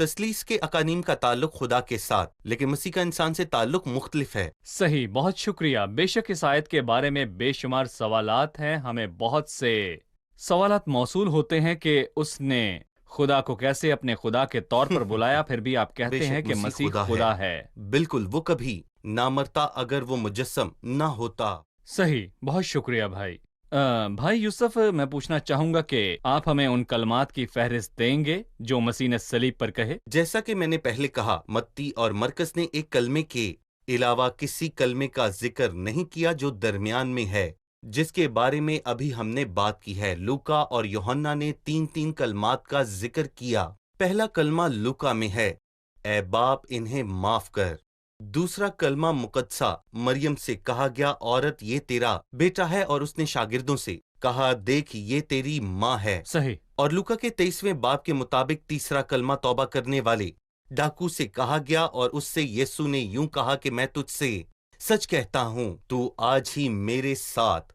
تثلیث کے اقانیم کا تعلق خدا کے ساتھ، لیکن مسیح کا انسان سے تعلق مختلف ہے۔ صحیح، بہت شکریہ۔ بے شک اس آیت کے بارے میں بے شمار سوالات ہیں، ہمیں بہت سے سوالات موصول ہوتے ہیں کہ اس نے خدا کو کیسے اپنے خدا کے طور پر بلایا، پھر بھی آپ بے کہتے ہیں شک کہ مسیح خدا ہے۔ بالکل، وہ کبھی نہ مرتا اگر وہ مجسم نہ ہوتا۔ صحیح، بہت شکریہ بھائی۔ بھائی یوسف، میں پوچھنا چاہوں گا کہ آپ ہمیں ان کلمات کی فہرست دیں گے جو مسیح نے صلیب پر کہے؟ جیسا کہ میں نے پہلے کہا، متی اور مرکز نے ایک کلمے کے علاوہ کسی کلمے کا ذکر نہیں کیا جو درمیان میں ہے، جس کے بارے میں ابھی ہم نے بات کی ہے۔ لوکا اور یوحنا نے 3 کلمات کا ذکر کیا۔ پہلا کلمہ لوکا میں ہے، اے باپ انہیں معاف کر۔ دوسرا کلمہ مقدسہ مریم سے کہا گیا، عورت یہ تیرا بیٹا ہے، اور اس نے شاگردوں سے کہا، دیکھ یہ تیری ماں ہے۔ صحیح، اور لوکا کے 23ویں باب کے مطابق تیسرا کلمہ توبہ کرنے والے ڈاکو سے کہا گیا، اور اس سے یسوع نے یوں کہا کہ میں تجھ سے سچ کہتا ہوں تو آج ہی میرے ساتھ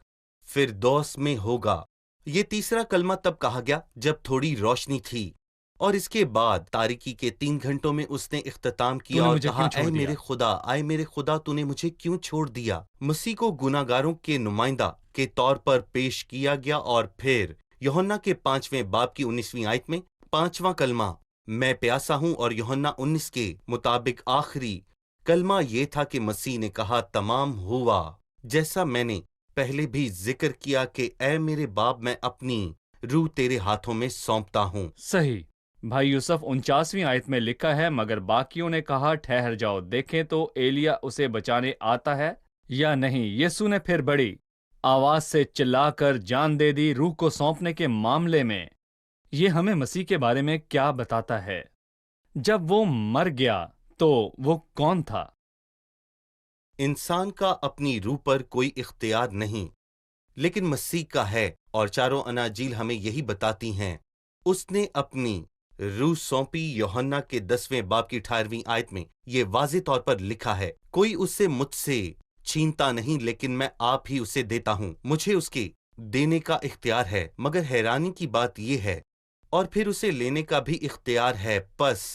فردوس میں ہوگا۔ یہ تیسرا کلمہ تب کہا گیا جب تھوڑی روشنی تھی، اور اس کے بعد تاریکی کے 3 گھنٹوں میں اس نے اختتام تو کیا نے اور مجھے کہا، کیوں چھوڑ اے دیا؟ میرے خدا، اے میرے خدا، تو نے مجھے کیوں چھوڑ دیا۔ مسیح کو گناہ گاروں کے نمائندہ کے طور پر پیش کیا گیا، اور پھر یوحنا کے 5ویں باب کی 19ویں آیت میں 5واں کلمہ میں پیاسا ہوں، اور یوحنا 19 کے مطابق آخری کلمہ یہ تھا کہ مسیح نے کہا تمام ہوا۔ جیسا میں نے پہلے بھی ذکر کیا کہ اے میرے باپ، میں اپنی روح تیرے ہاتھوں میں سونپتا ہوں۔ صحیح بھائی یوسف، 49ویں آیت میں لکھا ہے، مگر باقیوں نے کہا ٹھہر جاؤ، دیکھیں تو ایلیا اسے بچانے آتا ہے یا نہیں۔ یسوع نے پھر بڑی آواز سے چلا کر جان دے دی۔ روح کو سونپنے کے معاملے میں یہ ہمیں مسیح کے بارے میں کیا بتاتا ہے؟ جب وہ مر گیا تو وہ کون تھا؟ انسان کا اپنی روح پر کوئی اختیار نہیں، لیکن مسیح کا ہے، اور چاروں اناجیل ہمیں یہی بتاتی ہیں۔ اس نے اپنی روح سونپی۔ یوحنا کے 10ویں باب کی 18ویں آیت میں یہ واضح طور پر لکھا ہے، کوئی اسے مجھ سے چھینتا نہیں، لیکن میں آپ ہی اسے دیتا ہوں۔ مجھے اس کے دینے کا اختیار ہے، مگر حیرانی کی بات یہ ہے، اور پھر اسے لینے کا بھی اختیار ہے۔ پس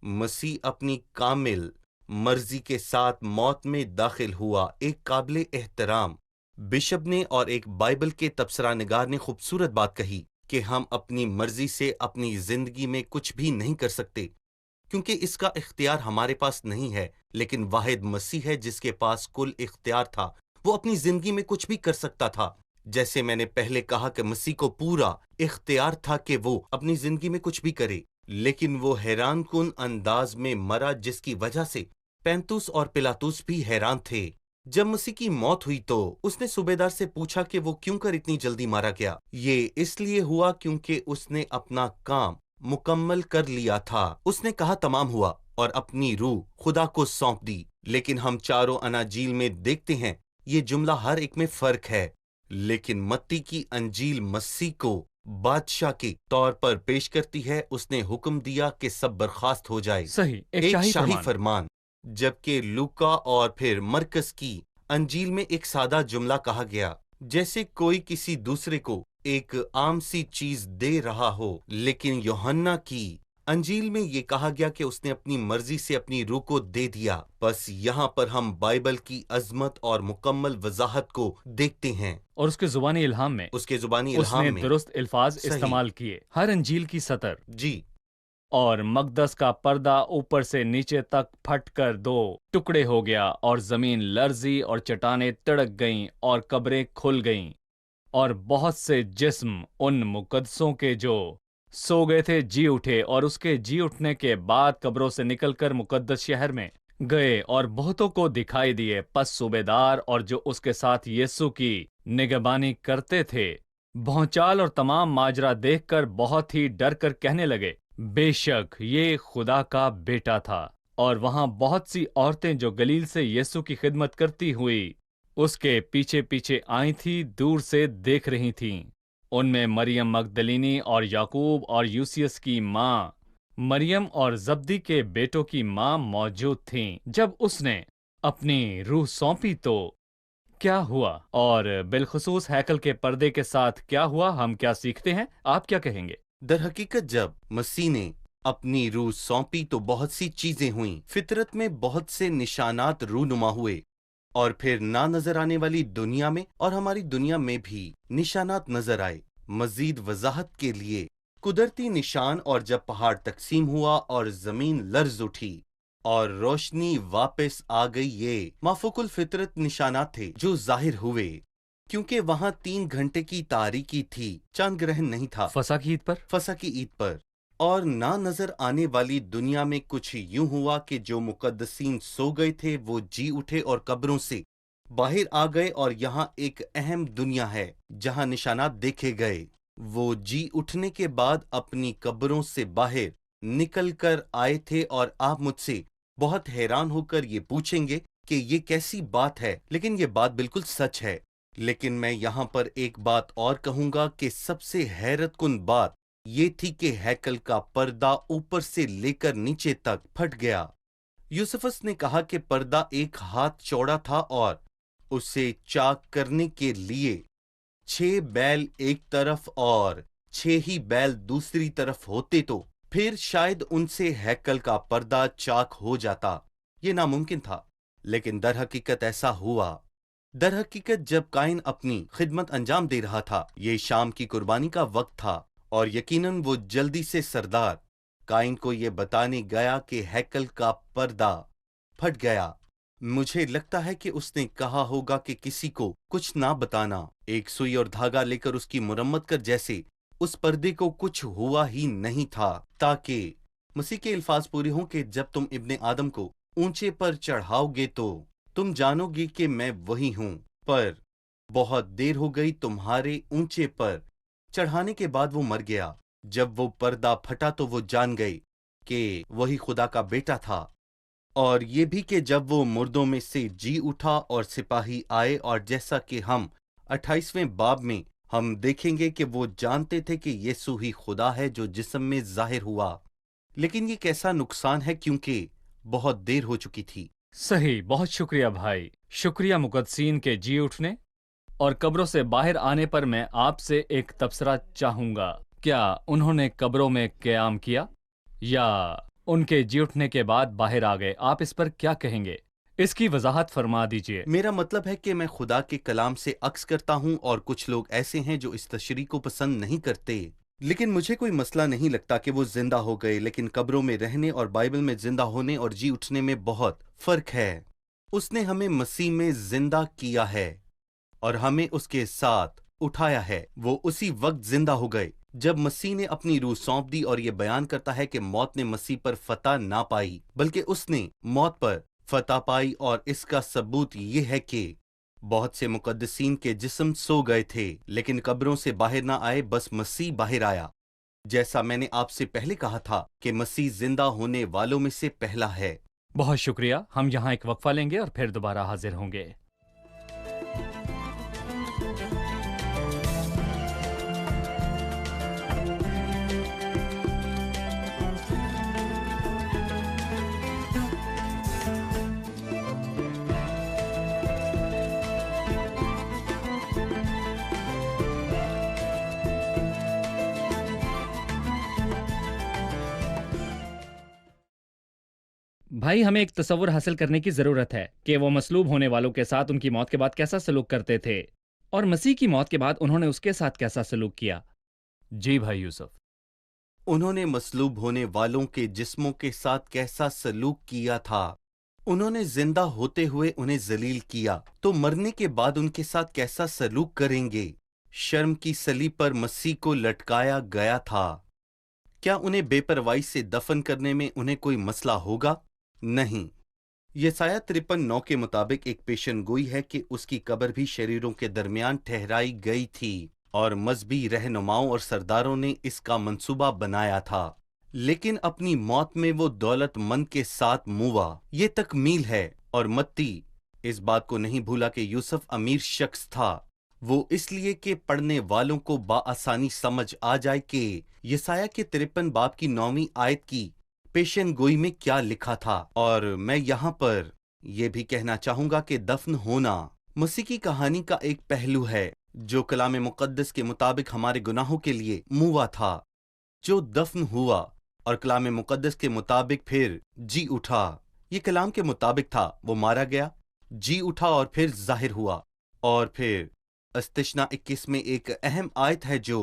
مسیح اپنی کامل مرضی کے ساتھ موت میں داخل ہوا۔ ایک قابل احترام بشپ نے اور ایک بائبل کے تبصرہ نگار نے خوبصورت بات کہی کہ ہم اپنی مرضی سے اپنی زندگی میں کچھ بھی نہیں کر سکتے، کیونکہ اس کا اختیار ہمارے پاس نہیں ہے، لیکن واحد مسیح ہے جس کے پاس کل اختیار تھا۔ وہ اپنی زندگی میں کچھ بھی کر سکتا تھا۔ جیسے میں نے پہلے کہا کہ مسیح کو پورا اختیار تھا کہ وہ اپنی زندگی میں کچھ بھی کرے، لیکن وہ حیران کن انداز میں مرا، جس کی وجہ سے پینتوس اور پلاطوس بھی حیران تھے۔ جب مسیح کی موت ہوئی تو اس نے صوبیدار سے پوچھا کہ وہ کیوں کر اتنی جلدی مارا گیا۔ یہ اس لیے ہوا کیونکہ اس نے اپنا کام مکمل کر لیا تھا۔ اس نے کہا تمام ہوا، اور اپنی روح خدا کو سونپ دی۔ لیکن ہم چاروں اناجیل میں دیکھتے ہیں یہ جملہ ہر ایک میں فرق ہے، لیکن متی کی انجیل مسیح کو بادشاہ کے طور پر پیش کرتی ہے۔ اس نے حکم دیا کہ سب برخاست ہو جائے، صحیح، ایک شاہی شاہی فرمان، جبکہ لوکا اور پھر مرکز کی انجیل میں ایک سادہ جملہ کہا گیا، جیسے کوئی کسی دوسرے کو ایک عام سی چیز دے رہا ہو۔ لیکن یوحنا کی انجیل میں یہ کہا گیا کہ اس نے اپنی مرضی سے اپنی روح کو دے دیا۔ بس یہاں پر ہم بائبل کی عظمت اور مکمل وضاحت کو دیکھتے ہیں۔ اور اس کے زبانی الہام میں اس کے زبانی اس نے الہام میں درست الفاظ صحیح۔ استعمال کیے۔ ہر انجیل کی سطر جی، اور مقدس کا پردہ اوپر سے نیچے تک پھٹ کر 2 ٹکڑے ہو گیا، اور زمین لرزی اور چٹانیں تڑک گئیں اور قبریں کھل گئیں، اور بہت سے جسم ان مقدسوں کے جو سو گئے تھے جی اٹھے، اور اس کے جی اٹھنے کے بعد قبروں سے نکل کر مقدس شہر میں گئے اور بہتوں کو دکھائی دیے۔ پس صوبیدار اور جو اس کے ساتھ یسوع کی نگہبانی کرتے تھے بھونچال اور تمام ماجرا دیکھ کر بہت ہی ڈر کر کہنے لگے، بے شک یہ خدا کا بیٹا تھا۔ اور وہاں بہت سی عورتیں جو گلیل سے یسوع کی خدمت کرتی ہوئی اس کے پیچھے پیچھے آئی تھی، دور سے دیکھ رہی تھیں۔ ان میں مریم مگدلینی اور یعقوب اور یوسیس کی ماں مریم اور زبدی کے بیٹوں کی ماں موجود تھیں۔ جب اس نے اپنی روح سونپی تو کیا ہوا، اور بالخصوص ہیکل کے پردے کے ساتھ کیا ہوا، ہم کیا سیکھتے ہیں؟ آپ کیا کہیں گے؟ در حقیقت جب مسیح نے اپنی روح سونپی تو بہت سی چیزیں ہوئیں، فطرت میں بہت سے نشانات رونما ہوئے، اور پھر نہ نظر آنے والی دنیا میں اور ہماری دنیا میں بھی نشانات نظر آئے۔ مزید وضاحت کے لیے قدرتی نشان، اور جب پہاڑ تقسیم ہوا اور زمین لرز اٹھی اور روشنی واپس آ گئی، یہ مافوق الفطرت نشانات تھے جو ظاہر ہوئے، کیونکہ وہاں 3 گھنٹے کی تاریکی تھی، چاند گرہن نہیں تھا فسح کی عید پر فسح کی عید پر۔ اور نہ نظر آنے والی دنیا میں کچھ یوں ہوا کہ جو مقدسین سو گئے تھے وہ جی اٹھے اور قبروں سے باہر آ گئے، اور یہاں ایک اہم دنیا ہے جہاں نشانات دیکھے گئے۔ وہ جی اٹھنے کے بعد اپنی قبروں سے باہر نکل کر آئے تھے، اور آپ مجھ سے بہت حیران ہو کر یہ پوچھیں گے کہ یہ کیسی بات ہے، لیکن یہ بات بالکل سچ ہے۔ لیکن میں یہاں پر ایک بات اور کہوں گا کہ سب سے حیرت کن بات یہ تھی کہ ہیکل کا پردہ اوپر سے لے کر نیچے تک پھٹ گیا۔ یوسفس نے کہا کہ پردہ 1 ہاتھ چوڑا تھا، اور اسے چاک کرنے کے لیے 6 بیل ایک طرف اور 6 ہی بیل دوسری طرف ہوتے تو پھر شاید ان سے ہیکل کا پردہ چاک ہو جاتا۔ یہ ناممکن تھا، لیکن در حقیقت ایسا ہوا۔ در حقیقت جب قائن اپنی خدمت انجام دے رہا تھا، یہ شام کی قربانی کا وقت تھا، اور یقیناً وہ جلدی سے سردار قائن کو یہ بتانے گیا کہ ہیکل کا پردہ پھٹ گیا۔ مجھے لگتا ہے کہ اس نے کہا ہوگا کہ کسی کو کچھ نہ بتانا، ایک سوئی اور دھاگا لے کر اس کی مرمت کر، جیسے اس پردے کو کچھ ہوا ہی نہیں تھا، تاکہ مسیح کے الفاظ پورے ہوں کہ جب تم ابن آدم کو اونچے پر چڑھاؤ گے تو تم جانو گی کہ میں وہی ہوں، پر بہت دیر ہو گئی تمہارے اونچے پر چڑھانے کے بعد وہ مر گیا۔ جب وہ پردہ پھٹا تو وہ جان گئے کہ وہی خدا کا بیٹا تھا، اور یہ بھی کہ جب وہ مردوں میں سے جی اٹھا اور سپاہی آئے، اور جیسا کہ ہم 28ویں باب میں ہم دیکھیں گے کہ وہ جانتے تھے کہ یسوع ہی خدا ہے جو جسم میں ظاہر ہوا۔ لیکن یہ کیسا نقصان ہے، کیونکہ بہت دیر ہو چکی تھی۔ صحیح، بہت شکریہ بھائی، شکریہ مقدسین کے جی اٹھنے اور قبروں سے باہر آنے پر۔ میں آپ سے ایک تبصرہ چاہوں گا، کیا انہوں نے قبروں میں قیام کیا یا ان کے جی اٹھنے کے بعد باہر آ گئے؟ آپ اس پر کیا کہیں گے؟ اس کی وضاحت فرما دیجئے۔ میرا مطلب ہے کہ میں خدا کے کلام سے عکس کرتا ہوں، اور کچھ لوگ ایسے ہیں جو اس تشریح کو پسند نہیں کرتے، لیکن مجھے کوئی مسئلہ نہیں لگتا کہ وہ زندہ ہو گئے۔ لیکن قبروں میں رہنے اور بائبل میں زندہ ہونے اور جی اٹھنے میں بہت فرق ہے۔ اس نے ہمیں مسیح میں زندہ کیا ہے اور ہمیں اس کے ساتھ اٹھایا ہے۔ وہ اسی وقت زندہ ہو گئے جب مسیح نے اپنی روح سونپ دی، اور یہ بیان کرتا ہے کہ موت نے مسیح پر فتح نہ پائی، بلکہ اس نے موت پر فتح پائی۔ اور اس کا ثبوت یہ ہے کہ بہت سے مقدسین کے جسم سو گئے تھے لیکن قبروں سے باہر نہ آئے، بس مسیح باہر آیا۔ جیسا میں نے آپ سے پہلے کہا تھا کہ مسیح زندہ ہونے والوں میں سے پہلا ہے۔ بہت شکریہ، ہم یہاں ایک وقفہ لیں گے اور پھر دوبارہ حاضر ہوں گے۔ بھائی، ہمیں ایک تصور حاصل کرنے کی ضرورت ہے کہ وہ مصلوب ہونے والوں کے ساتھ ان کی موت کے بعد کیسا سلوک کرتے تھے، اور مسیح کی موت کے بعد انہوں نے اس کے ساتھ کیسا سلوک کیا۔ جی بھائی یوسف۔ انہوں نے مصلوب ہونے والوں کے جسموں کے ساتھ کیسا سلوک کیا تھا؟ انہوں نے زندہ ہوتے ہوئے انہیں ذلیل کیا، تو مرنے کے بعد ان کے ساتھ کیسا سلوک کریں گے؟ شرم کی صلیب پر مسیح کو لٹکایا گیا تھا۔ کیا انہیں بے پرواہی سے دفن کرنے میں انہیں کوئی مسئلہ ہوگا؟ نہیں۔ یسایہ 53:9 کے مطابق ایک پیشن گوئی ہے کہ اس کی قبر بھی شریروں کے درمیان ٹھہرائی گئی تھی، اور مذہبی رہنماؤں اور سرداروں نے اس کا منصوبہ بنایا تھا، لیکن اپنی موت میں وہ دولت مند کے ساتھ موا۔ یہ تکمیل ہے، اور متی اس بات کو نہیں بھولا کہ یوسف امیر شخص تھا۔ وہ اس لیے کہ پڑھنے والوں کو بآسانی سمجھ آ جائے کہ یسایہ کے 53 باب کی 9ویں آیت کی پیشن گوئی میں کیا لکھا تھا۔ اور میں یہاں پر یہ بھی کہنا چاہوں گا کہ دفن ہونا مسیح کی کہانی کا ایک پہلو ہے جو کلام مقدس کے مطابق ہمارے گناہوں کے لیے موا تھا، جو دفن ہوا اور کلام مقدس کے مطابق پھر جی اٹھا۔ یہ کلام کے مطابق تھا، وہ مارا گیا، جی اٹھا اور پھر ظاہر ہوا۔ اور پھر استشنا 21 میں ایک اہم آیت ہے جو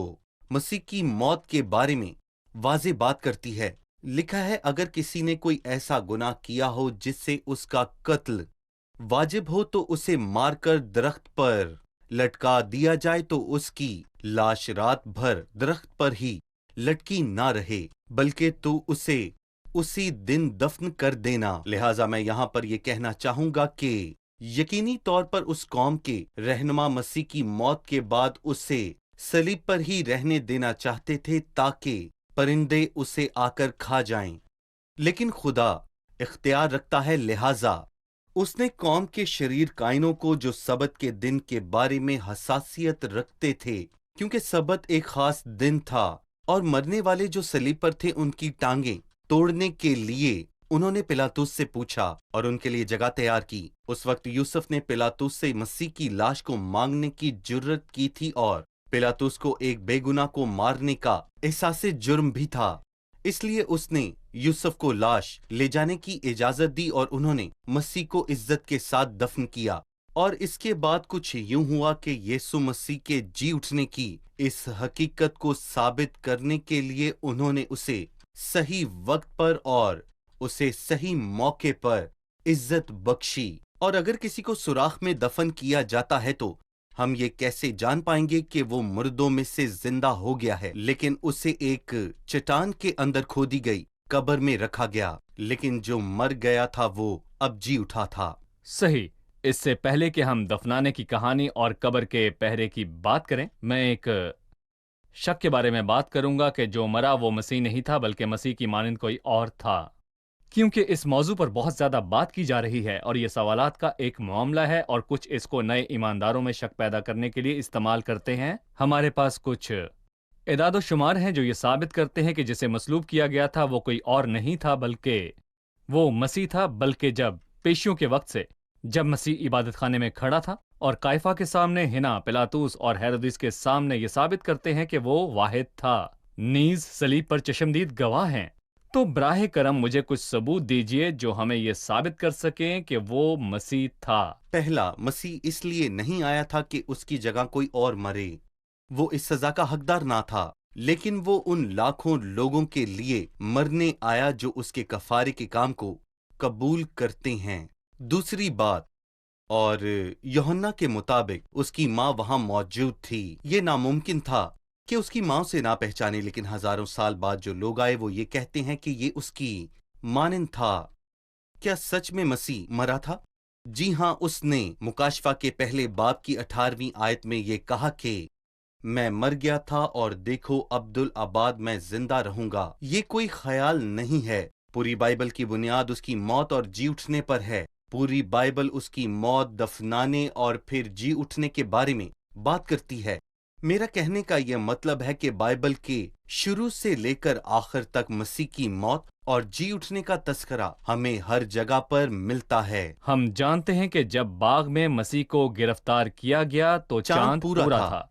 مسیح کی موت کے بارے میں واضح بات کرتی ہے۔ لکھا ہے، اگر کسی نے کوئی ایسا گناہ کیا ہو جس سے اس کا قتل واجب ہو تو اسے مار کر درخت پر لٹکا دیا جائے تو اس کی لاش رات بھر درخت پر ہی لٹکی نہ رہے، بلکہ تو اسے اسی دن دفن کر دینا۔ لہٰذا میں یہاں پر یہ کہنا چاہوں گا کہ یقینی طور پر اس قوم کے رہنما مسیح کی موت کے بعد اسے صلیب پر ہی رہنے دینا چاہتے تھے تاکہ پرندے اسے آ کر کھا جائیں، لیکن خدا اختیار رکھتا ہے، لہٰذا اس نے قوم کے شریر کائنوں کو جو سبت کے دن کے بارے میں حساسیت رکھتے تھے، کیونکہ سبت ایک خاص دن تھا اور مرنے والے جو صلیب پر تھے ان کی ٹانگیں توڑنے کے لیے انہوں نے پلاطس سے پوچھا اور ان کے لیے جگہ تیار کی۔ اس وقت یوسف نے پلاطس سے مسیح کی لاش کو مانگنے کی جرت کی تھی اور پلاطس کو ایک بے گناہ کو مارنے کا احساس جرم بھی تھا، اس لیے اس نے یوسف کو لاش لے جانے کی اجازت دی اور انہوں نے مسیح کو عزت کے ساتھ دفن کیا۔ اور اس کے بعد کچھ یوں ہوا کہ یسوع مسیح کے جی اٹھنے کی اس حقیقت کو ثابت کرنے کے لیے انہوں نے اسے صحیح وقت پر اور اسے صحیح موقع پر عزت بخشی۔ اور اگر کسی کو سوراخ میں دفن کیا جاتا ہے تو ہم یہ کیسے جان پائیں گے کہ وہ مردوں میں سے زندہ ہو گیا ہے؟ لیکن اسے ایک چٹان کے اندر کھودی گئی قبر میں رکھا گیا، لیکن جو مر گیا تھا وہ اب جی اٹھا تھا۔ صحیح۔ اس سے پہلے کہ ہم دفنانے کی کہانی اور قبر کے پہرے کی بات کریں، میں ایک شک کے بارے میں بات کروں گا کہ جو مرا وہ مسیح نہیں تھا بلکہ مسیح کی مانند کوئی اور تھا، کیونکہ اس موضوع پر بہت زیادہ بات کی جا رہی ہے اور یہ سوالات کا ایک معاملہ ہے اور کچھ اس کو نئے ایمانداروں میں شک پیدا کرنے کے لیے استعمال کرتے ہیں۔ ہمارے پاس کچھ اعداد و شمار ہیں جو یہ ثابت کرتے ہیں کہ جسے مصلوب کیا گیا تھا وہ کوئی اور نہیں تھا بلکہ وہ مسیح تھا، بلکہ جب پیشیوں کے وقت سے جب مسیح عبادت خانے میں کھڑا تھا اور کائفہ کے سامنے، ہنا، پلاطس اور ہیرودیس کے سامنے یہ ثابت کرتے ہیں کہ وہ واحد تھا، نیز صلیب پر چشمدید گواہ ہیں۔ تو براہ کرم مجھے کچھ ثبوت دیجئے جو ہمیں یہ ثابت کر سکیں کہ وہ مسیح تھا۔ پہلا، مسیح اس لیے نہیں آیا تھا کہ اس کی جگہ کوئی اور مرے، وہ اس سزا کا حقدار نہ تھا، لیکن وہ ان لاکھوں لوگوں کے لیے مرنے آیا جو اس کے کفارے کے کام کو قبول کرتے ہیں۔ دوسری بات، اور یوحنا کے مطابق اس کی ماں وہاں موجود تھی۔ یہ ناممکن تھا کہ اس کی ماں اسے نہ پہچانے، لیکن ہزاروں سال بعد جو لوگ آئے وہ یہ کہتے ہیں کہ یہ اس کی مانند تھا۔ کیا سچ میں مسیح مرا تھا؟ جی ہاں، اس نے مکاشفہ کے پہلے باب کی 18ویں آیت میں یہ کہا کہ میں مر گیا تھا اور دیکھو عبدالآباد میں زندہ رہوں گا۔ یہ کوئی خیال نہیں ہے، پوری بائبل کی بنیاد اس کی موت اور جی اٹھنے پر ہے۔ پوری بائبل اس کی موت، دفنانے اور پھر جی اٹھنے کے بارے میں بات کرتی ہے۔ میرا کہنے کا یہ مطلب ہے کہ بائبل کے شروع سے لے کر آخر تک مسیح کی موت اور جی اٹھنے کا تذکرہ ہمیں ہر جگہ پر ملتا ہے۔ ہم جانتے ہیں کہ جب باغ میں مسیح کو گرفتار کیا گیا تو چاند پورا تھا۔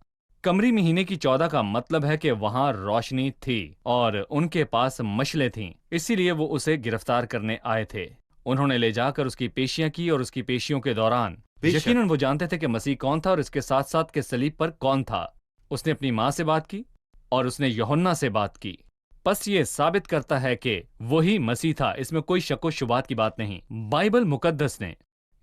قمری مہینے کی 14 کا مطلب ہے کہ وہاں روشنی تھی اور ان کے پاس مشلیں تھیں، اسی لیے وہ اسے گرفتار کرنے آئے تھے۔ انہوں نے لے جا کر اس کی پیشیاں کی اور اس کی پیشیوں کے دوران یقیناً وہ جانتے تھے کہ مسیح کون تھا اور اس کے ساتھ ساتھ کہ صلیب پر کون تھا۔ اس نے اپنی ماں سے بات کی اور اس نے یوحنا سے بات کی، پس یہ ثابت کرتا ہے کہ وہی مسیح تھا، اس میں کوئی شک و شبہات کی بات نہیں۔ بائبل مقدس نے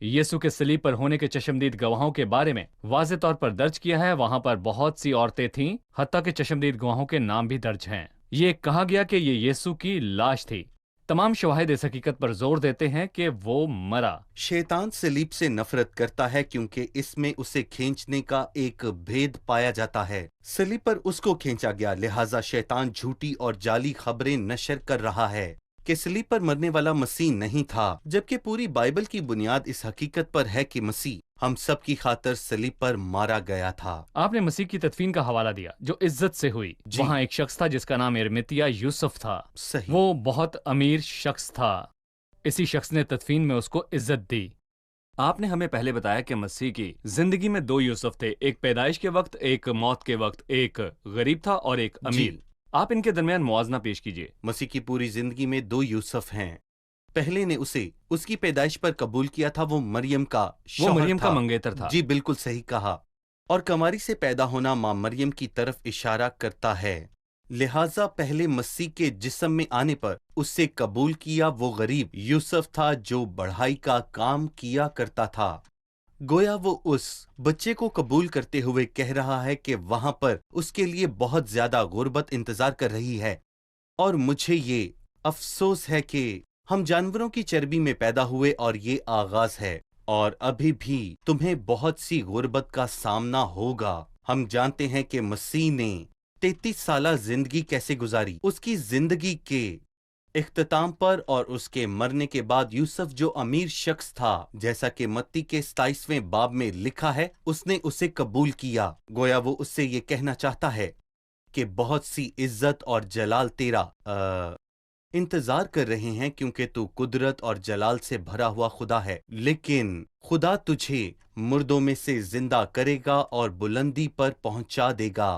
یسوع کے صلیب پر ہونے کے چشمدید گواہوں کے بارے میں واضح طور پر درج کیا ہے۔ وہاں پر بہت سی عورتیں تھیں، حتیٰ کہ چشمدید گواہوں کے نام بھی درج ہیں۔ یہ کہا گیا کہ یہ یسوع کی لاش تھی۔ تمام شواہد اس حقیقت پر زور دیتے ہیں کہ وہ مرا۔ شیطان صلیب سے نفرت کرتا ہے کیونکہ اس میں اسے کھینچنے کا ایک بھید پایا جاتا ہے۔ صلیب پر اس کو کھینچا گیا، لہٰذا شیطان جھوٹی اور جعلی خبریں نشر کر رہا ہے کہ صلیب پر مرنے والا مسیح نہیں تھا، جبکہ پوری بائبل کی بنیاد اس حقیقت پر ہے کہ مسیح ہم سب کی خاطر صلیب پر مارا گیا تھا۔ آپ نے مسیح کی تدفین کا حوالہ دیا جو عزت سے ہوئی۔ وہاں ایک شخص تھا جس کا نام ارمیتیا یوسف تھا۔ صحیح۔ وہ بہت امیر شخص تھا، اسی شخص نے تدفین میں اس کو عزت دی۔ آپ نے ہمیں پہلے بتایا کہ مسیح کی زندگی میں 2 یوسف تھے، ایک پیدائش کے وقت، ایک موت کے وقت، ایک غریب تھا اور ایک امیر۔ آپ ان کے درمیان موازنہ پیش کیجیے۔ مسیح کی پوری زندگی میں دو یوسف ہیں۔ پہلے نے اسے اس کی پیدائش پر قبول کیا تھا، وہ مریم کا وہ شوہر مریم کا تھا۔ منگیتر تھا۔ جی بالکل صحیح کہا۔ اور کماری سے پیدا ہونا ماں مریم کی طرف اشارہ کرتا ہے، لہٰذا پہلے مسیح کے جسم میں آنے پر اس سے قبول کیا وہ غریب یوسف تھا جو بڑھائی کا کام کیا کرتا تھا۔ گویا وہ اس بچے کو قبول کرتے ہوئے کہہ رہا ہے کہ وہاں پر اس کے لیے بہت زیادہ غربت انتظار کر رہی ہے، اور مجھے یہ افسوس ہے کہ ہم جانوروں کی چربی میں پیدا ہوئے اور یہ آغاز ہے، اور ابھی بھی تمہیں بہت سی غربت کا سامنا ہوگا۔ ہم جانتے ہیں کہ مسیح نے 33 سالہ زندگی کیسے گزاری۔ اس کی زندگی کے اختتام پر اور اس کے مرنے کے بعد یوسف جو امیر شخص تھا، جیسا کہ متی کے 27ویں باب میں لکھا ہے، اس نے اسے قبول کیا۔ گویا وہ اس سے یہ کہنا چاہتا ہے کہ بہت سی عزت اور جلال تیرا انتظار کر رہے ہیں، کیونکہ تو قدرت اور جلال سے بھرا ہوا خدا ہے، لیکن خدا تجھے مردوں میں سے زندہ کرے گا اور بلندی پر پہنچا دے گا،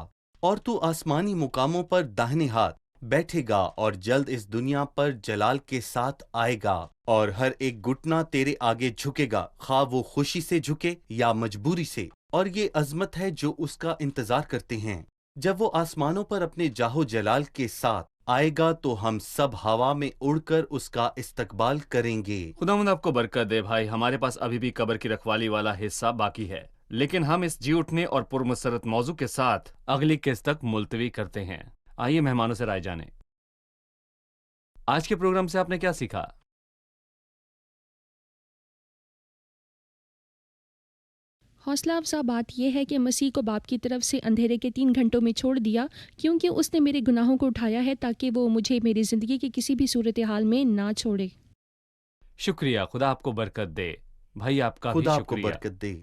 اور تو آسمانی مقاموں پر داہنے ہاتھ بیٹھے گا، اور جلد اس دنیا پر جلال کے ساتھ آئے گا، اور ہر ایک گھٹنا تیرے آگے جھکے گا، خواہ وہ خوشی سے جھکے یا مجبوری سے۔ اور یہ عظمت ہے جو اس کا انتظار کرتے ہیں۔ جب وہ آسمانوں پر اپنے جاہو جلال کے ساتھ آئے گا تو ہم سب ہوا میں اڑ کر اس کا استقبال کریں گے۔ خداوند آپ کو برکت دے بھائی، ہمارے پاس ابھی بھی قبر کی رکھوالی والا حصہ باقی ہے، لیکن ہم اس جی اٹھنے اور پرمسرت موضوع کے ساتھ اگلی قسط تک ملتوی کرتے ہیں۔ آئیے مہمانوں سے رائے جانیں۔ آج کے پروگرام سے آپ نے کیا سیکھا؟ حوصلہ افزا بات یہ ہے کہ مسیح کو باپ کی طرف سے اندھیرے کے 3 گھنٹوں میں چھوڑ دیا، کیونکہ اس نے میرے گناہوں کو اٹھایا ہے تاکہ وہ مجھے میری زندگی کی کسی بھی صورتحال میں نہ چھوڑے۔ شکریہ، خدا آپ کو برکت دے بھائی، آپ کا بھی خدا آپ کو شکریہ۔ برکت دے۔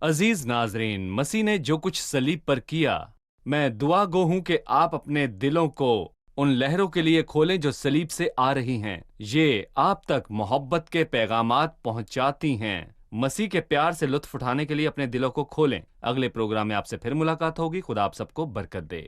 عزیز ناظرین، مسیح نے جو کچھ صلیب پر کیا، میں دعا گو ہوں کہ آپ اپنے دلوں کو ان لہروں کے لیے کھولیں جو صلیب سے آ رہی ہیں۔ یہ آپ تک محبت کے پیغامات پہنچاتی ہیں۔ مسیح کے پیار سے لطف اٹھانے کے لیے اپنے دلوں کو کھولیں۔ اگلے پروگرام میں آپ سے پھر ملاقات ہوگی۔ خدا آپ سب کو برکت دے۔